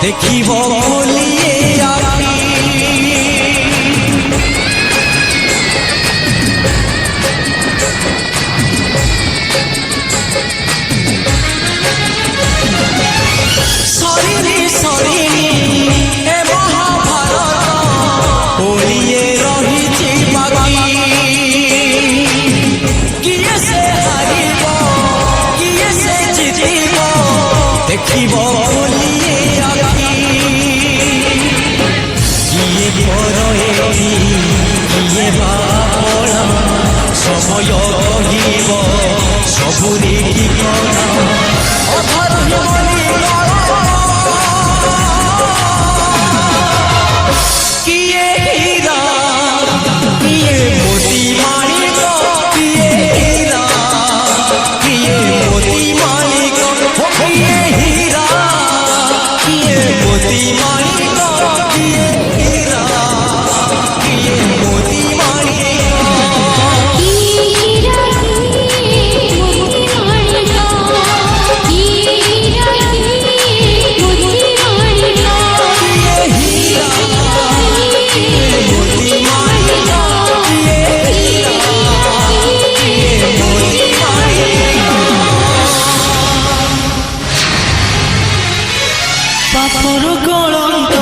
দেখিব বলিয়ে আখি সরিনি সরিনি এ মহাভারত ওড়িয়ে রহিছি বাকি কিয়ে সে হারিব কিয়ে সে জিতিব দেখিব বলিয়ে আখি কিয়ে পরহি কিয়ে বাপলা সময় কহিব সবুরি ঠিকনা অধর্ম কিয়ে হীরা কিয়ে মোতি মানিক কিয়ে হীরা কিয়ে মোতি মানিক কিয়ে হীরা কিয়ে মোতি মানিক কিয়ে হীরা কিয়ে মোতি মানিক পাপর কলঙ্ক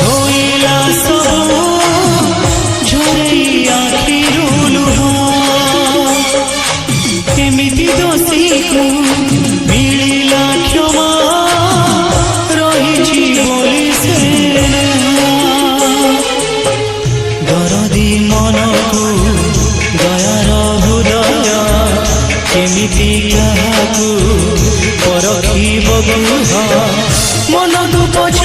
ধোইলা সবু ঝরেই আখিরু লুহ কেমিতি দোষীକୁ ମିଳିଲା କ୍ଷମା ରହିଛି ବୋଲି ସେ ଦରଦି ମନକୁ ଦୟାର ହୃଦୟ କେମିତି କାହାକୁ ପରଖିବ ଗୁହ ମନକୁ ପଛ